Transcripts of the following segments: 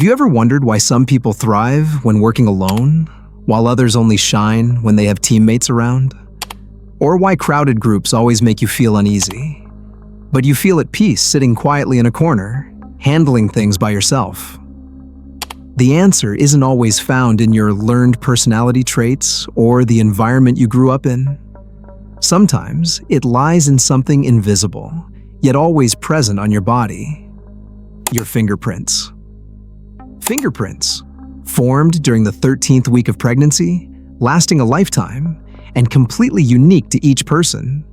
you ever wondered why some people thrive when working alone, while others only shine when they have teammates around? Or why crowded groups always make you feel uneasy, but you feel at peace sitting quietly in a corner, handling things by yourself? The answer isn't always found in your learned personality traits or the environment you grew up in. Sometimes it lies in something invisible, yet always present on your body: your fingerprints. Fingerprints, formed during the 13th week of pregnancy, lasting a lifetime, and completely unique to each person.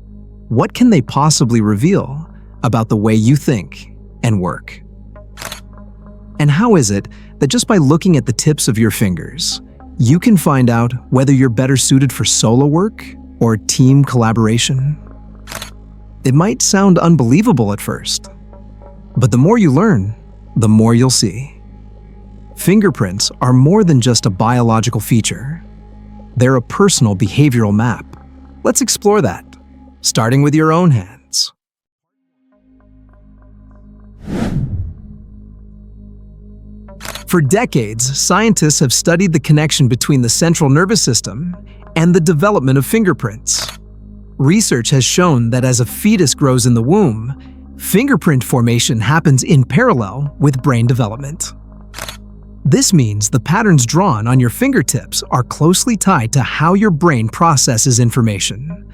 What can they possibly reveal about the way you think and work? And how is it that just by looking at the tips of your fingers, you can find out whether you're better suited for solo work or team collaboration? It might sound unbelievable at first, but the more you learn, the more you'll see. Fingerprints are more than just a biological feature. They're a personal behavioral map. Let's explore that, starting with your own hands. For decades, scientists have studied the connection between the central nervous system and the development of fingerprints. Research has shown that as a fetus grows in the womb, fingerprint formation happens in parallel with brain development. This means the patterns drawn on your fingertips are closely tied to how your brain processes information.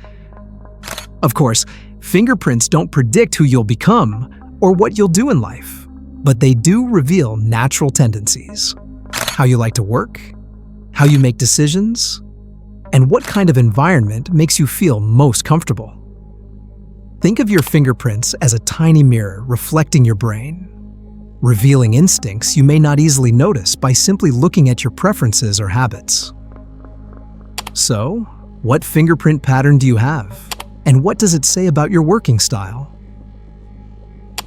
Of course, fingerprints don't predict who you'll become or what you'll do in life, but they do reveal natural tendencies: how you like to work, how you make decisions, and what kind of environment makes you feel most comfortable. Think of your fingerprints as a tiny mirror reflecting your brain, revealing instincts you may not easily notice by simply looking at your preferences or habits. So, what fingerprint pattern do you have? And what does it say about your working style?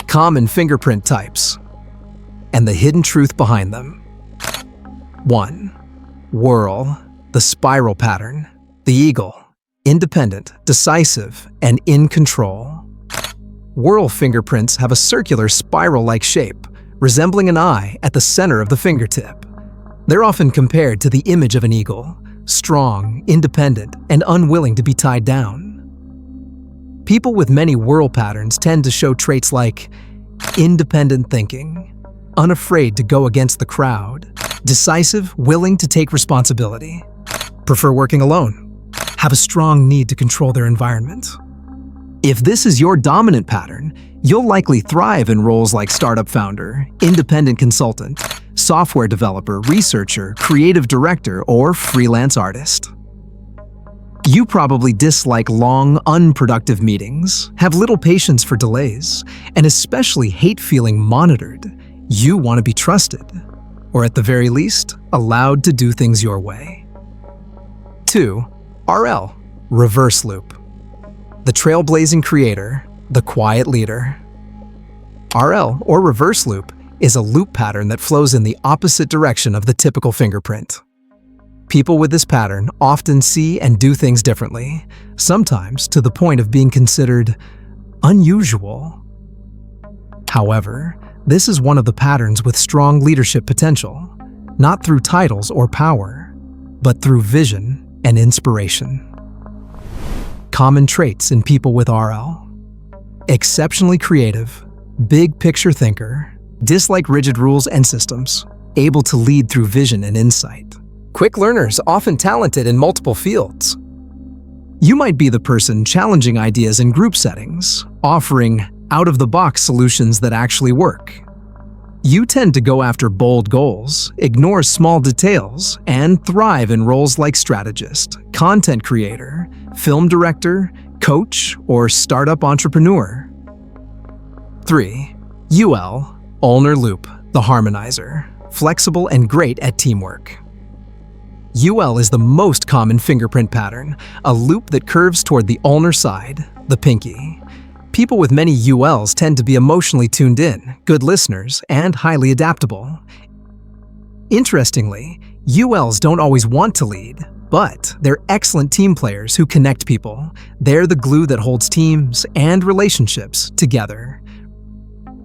Common fingerprint types and the hidden truth behind them. 1. Whorl, the spiral pattern. The eagle, independent, decisive, and in control. Whorl fingerprints have a circular spiral-like shape, resembling an eye at the center of the fingertip. They're often compared to the image of an eagle, strong, independent, and unwilling to be tied down. People with many whorl patterns tend to show traits like independent thinking, unafraid to go against the crowd, decisive, willing to take responsibility, prefer working alone, have a strong need to control their environment. If this is your dominant pattern, you'll likely thrive in roles like startup founder, independent consultant, software developer, researcher, creative director, or freelance artist. You probably dislike long, unproductive meetings, have little patience for delays, and especially hate feeling monitored. You want to be trusted, or at the very least, allowed to do things your way. 2. RL, reverse loop. The trailblazing creator, the quiet leader. RL, or reverse loop, is a loop pattern that flows in the opposite direction of the typical fingerprint. People with this pattern often see and do things differently, sometimes to the point of being considered unusual. However, this is one of the patterns with strong leadership potential, not through titles or power, but through vision and inspiration. Common traits in people with RL: exceptionally creative, big picture thinker, dislike rigid rules and systems, able to lead through vision and insight. Quick learners, often talented in multiple fields. You might be the person challenging ideas in group settings, offering out-of-the-box solutions that actually work. You tend to go after bold goals, ignore small details, and thrive in roles like strategist, content creator, film director, coach, or startup entrepreneur. 3. UL, ulnar loop, the harmonizer, flexible and great at teamwork. UL is the most common fingerprint pattern, a loop that curves toward the ulnar side, the pinky. People with many ULs tend to be emotionally tuned in, good listeners, and highly adaptable. Interestingly, ULs don't always want to lead, but they're excellent team players who connect people. They're the glue that holds teams and relationships together.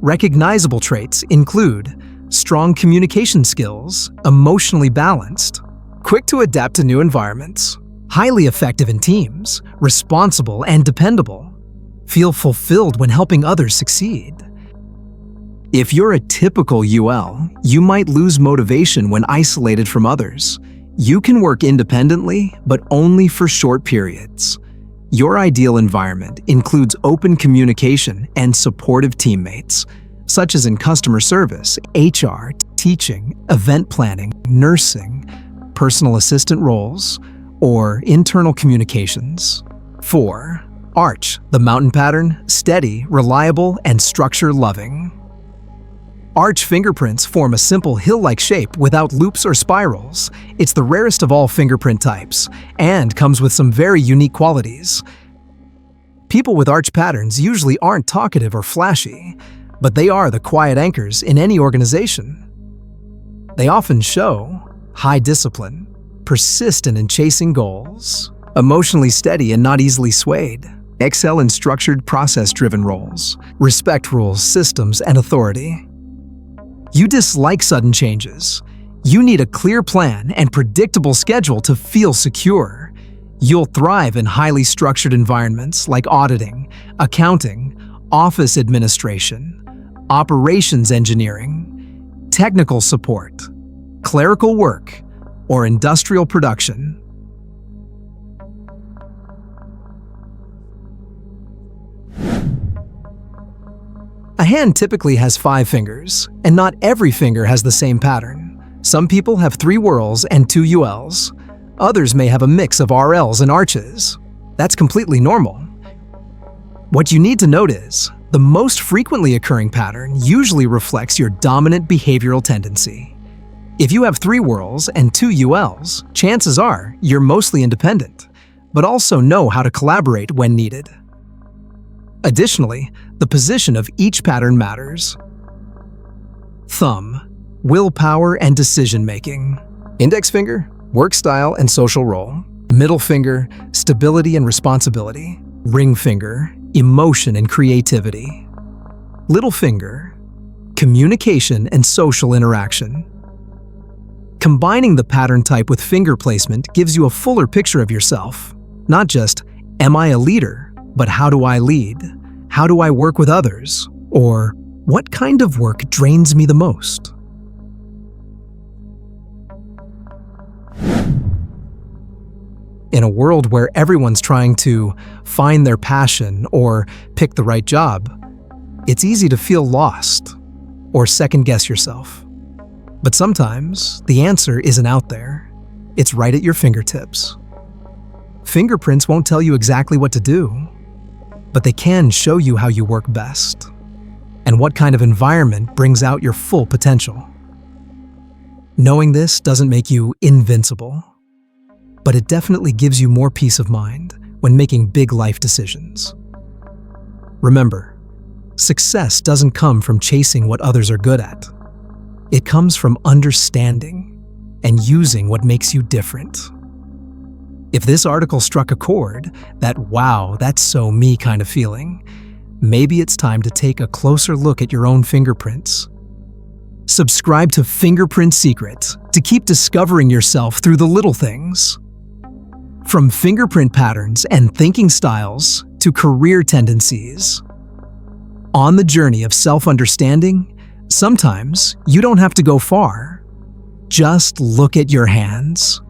Recognizable traits include strong communication skills, emotionally balanced, quick to adapt to new environments, highly effective in teams, responsible and dependable, feel fulfilled when helping others succeed. If you're a typical UL, you might lose motivation when isolated from others. You can work independently, but only for short periods. Your ideal environment includes open communication and supportive teammates, such as in customer service, HR, teaching, event planning, nursing, personal assistant roles, or internal communications. 4. Arch, the mountain pattern, steady, reliable, and structure-loving. Arch fingerprints form a simple hill-like shape without loops or spirals. It's the rarest of all fingerprint types, and comes with some very unique qualities. People with arch patterns usually aren't talkative or flashy, but they are the quiet anchors in any organization. They often show high discipline, persistent in chasing goals, emotionally steady and not easily swayed, excel in structured, process-driven roles, respect rules, systems, and authority. You dislike sudden changes. You need a clear plan and predictable schedule to feel secure. You'll thrive in highly structured environments like auditing, accounting, office administration, operations engineering, technical support, clerical work, or industrial production. A hand typically has 5 fingers, and not every finger has the same pattern. Some people have 3 whorls and 2 ULs. Others may have a mix of RLs and arches. That's completely normal. What you need to note is, the most frequently occurring pattern usually reflects your dominant behavioral tendency. If you have 3 whorls and 2 ULs, chances are you're mostly independent, but also know how to collaborate when needed. Additionally, the position of each pattern matters. Thumb, willpower and decision-making. Index finger, work style and social role. Middle finger, stability and responsibility. Ring finger, emotion and creativity. Little finger, communication and social interaction. Combining the pattern type with finger placement gives you a fuller picture of yourself. Not just, am I a leader, but how do I lead? How do I work with others? Or, what kind of work drains me the most? In a world where everyone's trying to find their passion or pick the right job, it's easy to feel lost or second-guess yourself. But sometimes, the answer isn't out there. It's right at your fingertips. Fingerprints won't tell you exactly what to do, but they can show you how you work best and what kind of environment brings out your full potential. Knowing this doesn't make you invincible, but it definitely gives you more peace of mind when making big life decisions. Remember, success doesn't come from chasing what others are good at. It comes from understanding and using what makes you different. If this article struck a chord, that wow, that's so me kind of feeling, maybe it's time to take a closer look at your own fingerprints. Subscribe to Fingerprint Secrets to keep discovering yourself through the little things. From fingerprint patterns and thinking styles to career tendencies. On the journey of self-understanding, sometimes you don't have to go far. Just look at your hands.